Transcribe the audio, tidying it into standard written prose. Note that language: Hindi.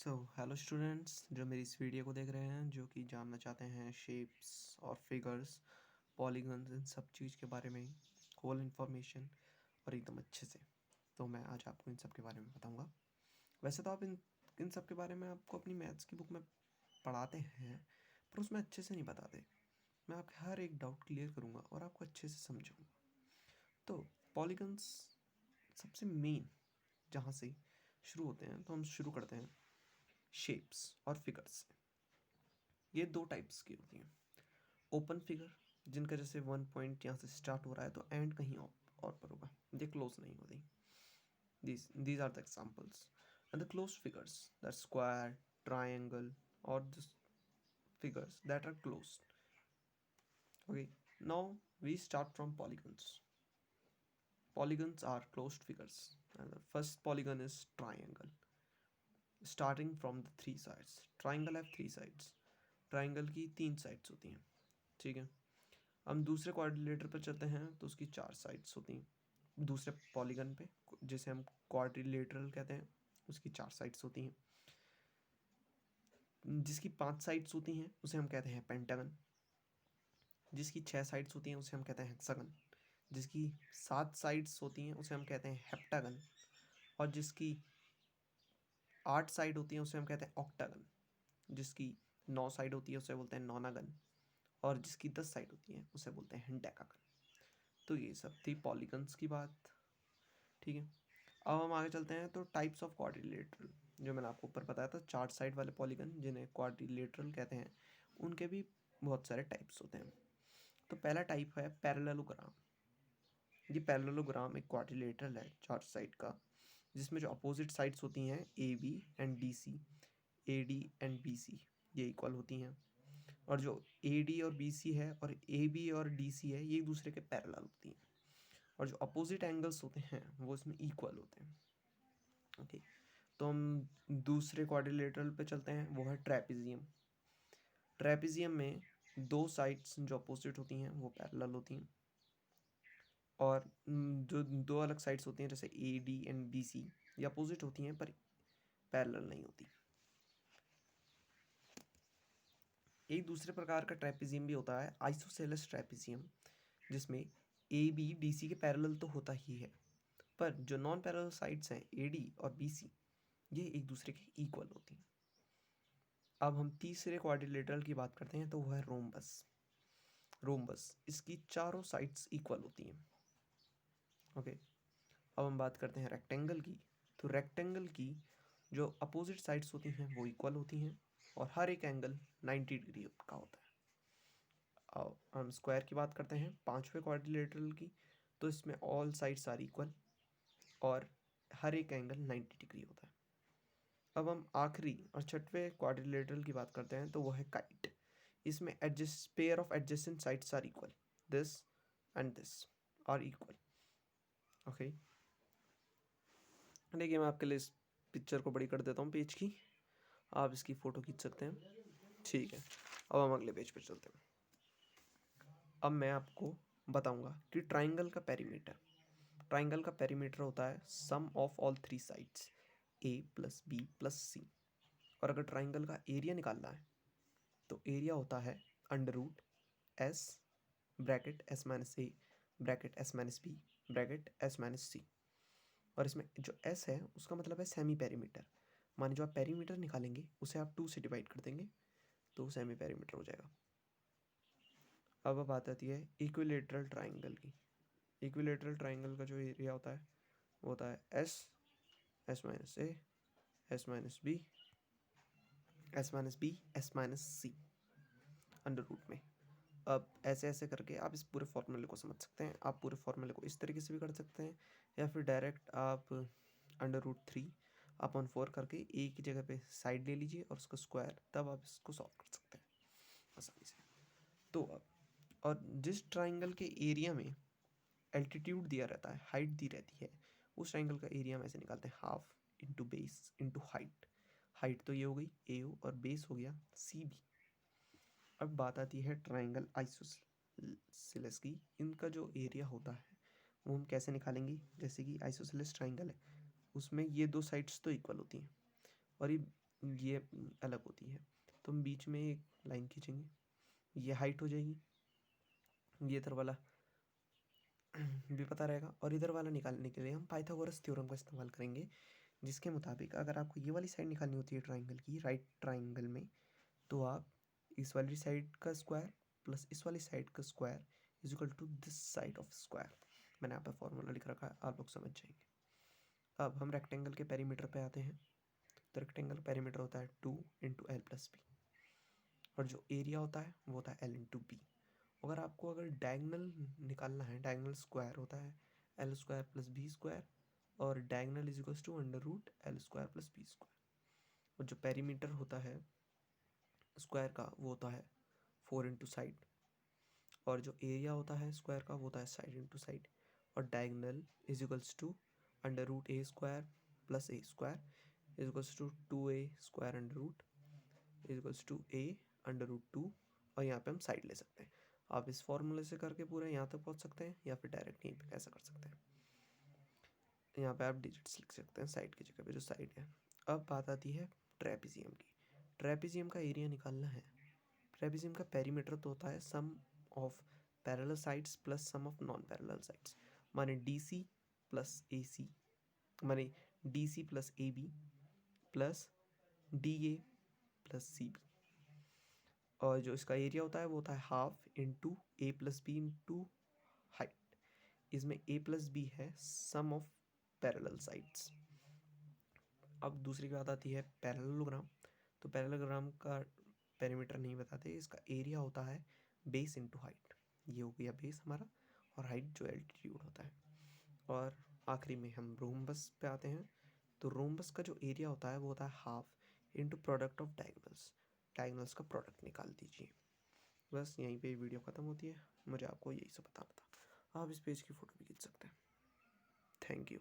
हेलो स्टूडेंट्स जो मेरी इस वीडियो को देख रहे हैं, जो कि जानना चाहते हैं शेप्स और फिगर्स, पॉलीगन्स, इन सब चीज़ के बारे में होल इन्फॉर्मेशन और एकदम अच्छे से। तो मैं आज आपको इन सब के बारे में बताऊंगा। वैसे तो आप इन सब के बारे में आपको अपनी मैथ्स की बुक में पढ़ाते हैं, पर उसमें अच्छे से नहीं बताते। मैं आपके हर एक डाउट क्लियर करूँगा और आपको अच्छे से समझाऊँगा। तो पॉलीगन्स सबसे मेन जहाँ से शुरू होते हैं, तो हम शुरू करते हैं शेप्स और फिगर्स से। ये दो टाइप्स की होती हैं। ओपन फिगर, जिनका जैसे वन पॉइंट यहाँ से स्टार्ट हो रहा है तो एंड कहीं और पर होगा, ये क्लोज नहीं होती। these are the examples. And the closed figures, that square, triangle, or the figures that are closed. Okay, now we start from polygons. Polygons are closed figures, and the first polygon is triangle, starting from the three sides. Triangle have three sides. Triangle की तीन साइड्स होती हैं, ठीक है। हम दूसरे क्वाड्रिलेटर पर चलते हैं तो उसकी चार साइड्स होती हैं। दूसरे पॉलीगन पे, जिसे हम क्वाड्रिलेटरल कहते हैं, उसकी चार साइड्स होती हैं। जिसकी पांच साइड्स होती हैं उसे हम कहते हैं पेंटागन। जिसकी छह साइड्स होती हैं उसे हम कहते हैं हेक्सागन। जिसकी सात साइड्स होती हैं उसे हम कहते हैं हेप्टागन। और जिसकी आठ साइड होती है उसे हम कहते हैं ऑक्टागन। जिसकी नौ साइड होती है उसे बोलते हैं नॉनागन। और जिसकी 10 साइड होती है उसे बोलते हैं हेंटागन। तो ये सब थी पॉलीगन्स की बात, ठीक है। अब हम आगे चलते हैं तो टाइप्स ऑफ क्वाड्रिलेटरल, जो मैंने आपको ऊपर बताया था, चार साइड वाले पॉलीगन जिन्हें क्वाड्रिलेटरल कहते हैं, उनके भी बहुत सारे टाइप्स होते हैं। तो पहला टाइप है पैरेललोग्राम। ये पैरेललोग्राम एक क्वाड्रिलेटरल है चार साइड का, जिसमें जो अपोजिट साइड्स होती हैं A B and D C, A D and B C, ये इक्वल होती हैं। और जो ए डी और बी सी है और ए बी और डी सी है, ये एक दूसरे के पैरेलल होती हैं। और जो अपोजिट एंगल्स होते हैं वो इसमें इक्वल होते हैं। ओके, तो हम दूसरे क्वाड्रिलेटरल पे चलते हैं, वो है ट्रेपेजियम। ट्रेपेजियम में दो साइड्स जो अपोजिट होती हैं वो पैरेलल होती हैं। और जो दो अलग साइड्स होती हैं जैसे A D and B C, ये अपोजिट होती हैं पर पैरेलल नहीं होती। एक दूसरे प्रकार का ट्रेपेजियम भी होता है, आइसोसेलेस ट्रेपेजियम, जिसमें ए बी डी सी के पैरेलल तो होता ही है, पर जो नॉन पैरेलल साइड्स हैं ए डी और बी सी, ये एक दूसरे के इक्वल होती हैं। अब हम तीसरे क्वाड्रिलेटरल की बात करते हैं तो वह है रोम्बस। रोम्बस, इसकी चारों साइड्स इक्वल होती हैं। ओके, अब हम बात करते हैं रेक्टेंगल की। तो रेक्टेंगल की जो अपोजिट साइड्स होती हैं वो इक्वल होती हैं और हर एक एंगल 90 डिग्री का होता है। अब हम स्क्वायर की बात करते हैं, पांचवें क्वाड्रिलेटरल की, तो इसमें ऑल साइड्स आर इक्वल और हर एक एंगल 90 डिग्री होता है। अब हम आखिरी और छठवें क्वाड्रिलेटरल की बात करते हैं तो वो है काइट। इसमें adjust pair of adjacent sides are equal, this and this are equal. Okay, देखिए मैं आपके लिए इस पिक्चर को बड़ी कर देता हूँ पेज की, आप इसकी फ़ोटो खींच सकते हैं, ठीक है। अब हम अगले पेज पे चलते हैं। अब मैं आपको बताऊंगा कि ट्राइंगल का पेरीमीटर। ट्राइंगल का पेरीमीटर होता है sum of all three sides a plus b plus c. और अगर ट्राइंगल का एरिया निकालना है तो एरिया होता है under root s bracket s minus a bracket s minus b bracket s minus c. और इसमें जो एस है उसका मतलब है सेमी पेरीमीटर। माने जो आप पेरीमीटर निकालेंगे उसे आप 2 से डिवाइड कर देंगे तो सेमी पेरीमीटर हो जाएगा। अब बात आती है इक्विलेटरल ट्राइंगल की। इक्विलेटरल ट्राइंगल का जो एरिया होता है वो होता है S S minus A S minus B S minus B S minus C under root में। अब ऐसे ऐसे करके आप इस पूरे फॉर्मूले को समझ सकते हैं। आप पूरे फॉर्मूले को इस तरीके से भी कर सकते हैं, या फिर डायरेक्ट आप अंडर रूट 3 अपॉन 4 करके एक ही जगह पे साइड ले लीजिए और उसका स्क्वायर, तब आप इसको सॉल्व कर सकते हैं आसानी से। तो अब, और जिस ट्राइंगल के एरिया में एल्टीट्यूड दिया रहता है, हाइट दी रहती है, उस ट्राइंगल का एरिया हम ऐसे निकालते हैं half into base into height. Height तो ये हो गई ए ओ और बेस हो गया सी बी। अब बात आती है ट्राइंगल आइसोसेलेस की। इनका जो एरिया होता है वो हम कैसे निकालेंगे, जैसे कि आइसोसेलेस ट्राइंगल है, उसमें ये दो साइड्स तो इक्वल होती हैं और ये ये अलग होती है। तो हम बीच में एक लाइन खींचेंगे, ये हाइट हो जाएगी, ये इधर वाला भी पता रहेगा, और इधर वाला निकालने के लिए हम पाइथागोरस थ्योरम का इस्तेमाल करेंगे, जिसके मुताबिक अगर आपको ये वाली साइड निकालनी होती है ट्राइंगल की, राइट ट्राइंगल में, तो आप इस वाली साइड का स्क्वायर प्लस इस वाली साइड का square is equal to this side of square. मैंने यहाँ पर फॉर्मूला लिख रखा है, आप लोग समझ जाएंगे। अब हम रेक्टेंगल के पेरीमीटर पे आते हैं। तो रेक्टेंगल पेरीमीटर होता है 2 इंटू एल प्लस बी, और जो एरिया होता है वो होता है एल इंटू बी। अगर डायगनल निकालना है, डायगनल स्क्वायर होता है l square plus b square, और diagonal is equal to under root l square plus b square. और जो पेरीमीटर होता है स्क्वायर का वो होता है 4 इंटू साइड, और जो एरिया होता है स्क्वायर का वो होता है साइड इंटू साइड। और diagonal is equals to under root A square plus A square is equals to 2a square under root is equals to a under root 2, और यहाँ पे हम साइड ले सकते हैं। आप इस फॉर्मूले से करके पूरे यहाँ तक पहुँच सकते हैं, या फिर डायरेक्ट यहीं पे ऐसा कर सकते हैं। यहाँ पे आप डिजिट्स लिख सकते हैं साइड की जगह पे जो साइड है। अब बात आती है ट्रेपेजियम की। ट्रेपेजियम का एरिया निकालना है। ट्रेपेजियम का पेरीमीटर तो होता है sum of parallel sides plus sum of non parallel sides, माने DC प्लस AC, माने DC plus AB plus DA plus CB। और जो इसका एरिया होता है वो होता है half into A plus B into height. इसमें A प्लस बी है सम ऑफ पैरेलल साइड्स। अब दूसरी बात आती है पैरेललोग्राम। तो पैरेललोग्राम का पेरीमीटर नहीं बताते, इसका एरिया होता है बेस इंटू हाइट। ये हो गया बेस हमारा, और हाइट जो एल्टीट्यूड होता है। और आखिरी में हम रोम्बस पे आते हैं। तो रोम्बस का जो एरिया होता है वो होता है half into product of diagonals. Diagonals का प्रोडक्ट निकाल दीजिए। बस यहीं पे वीडियो ख़त्म होती है। मुझे आपको यही सब बताना था। आप इस पेज की फ़ोटो भी खींच सकते हैं। Thank you.